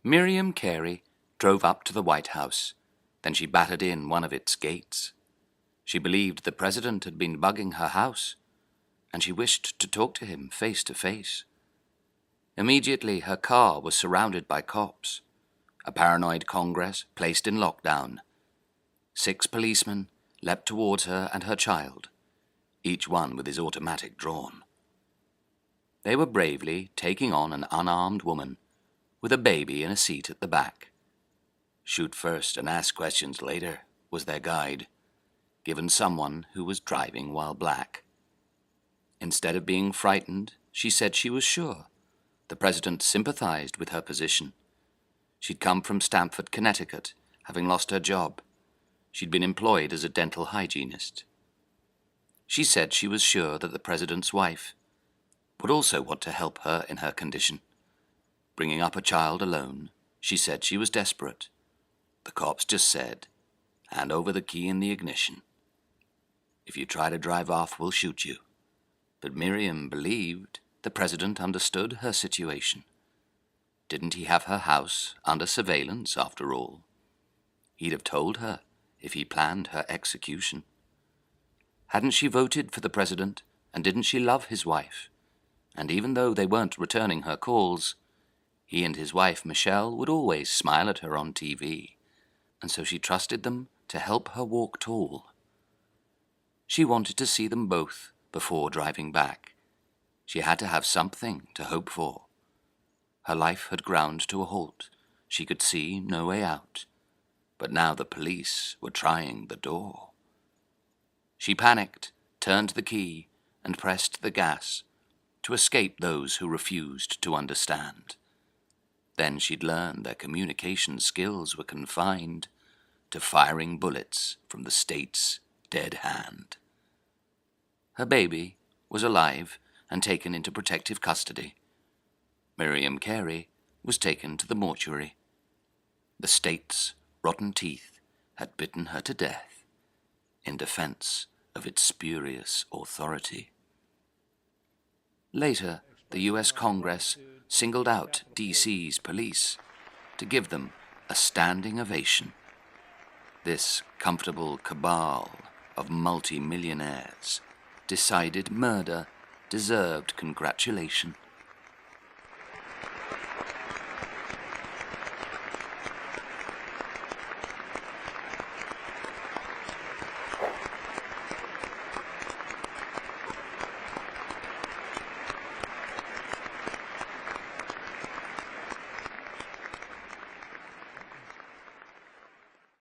Miriam Carey drove up to the White House. Then she battered in one of its gates. She believed the president had been bugging her house, and she wished to talk to him face to face. Immediately, her car was surrounded by cops. A paranoid Congress placed in lockdown. 6 policemen leapt towards her and her child, each one with his automatic drawn. They were bravely taking on an unarmed woman with a baby in a seat at the back. Shoot first and ask questions later was their guide, given someone who was driving while black. Instead of being frightened, she said she was sure. The president sympathized with her position. She'd come from Stamford, Connecticut, having lost her job. She'd been employed as a dental hygienist. She said she was sure that the president's wife would also want to help her in her condition. Bringing up a child alone, she said she was desperate. The cops just said, "Hand over the key in the ignition. If you try to drive off, we'll shoot you." But Miriam believed the president understood her situation. Didn't he have her house under surveillance, after all? He'd have told her if he planned her execution. Hadn't she voted for the president, and didn't she love his wife? And even though they weren't returning her calls, he and his wife, Michelle, would always smile at her on TV, and so she trusted them to help her walk tall. She wanted to see them both before driving back. She had to have something to hope for. Her life had ground to a halt. She could see no way out. But now the police were trying the door. She panicked, turned the key, and pressed the gas to escape those who refused to understand. Then she'd learn their communication skills were confined to firing bullets from the state's dead hand. Her baby was alive and taken into protective custody. Miriam Carey was taken to the mortuary. The state's rotten teeth had bitten her to death in defense of its spurious authority. Later, the U.S. Congress singled out D.C.'s police to give them a standing ovation. This comfortable cabal of multi-millionaires decided murder deserved congratulation.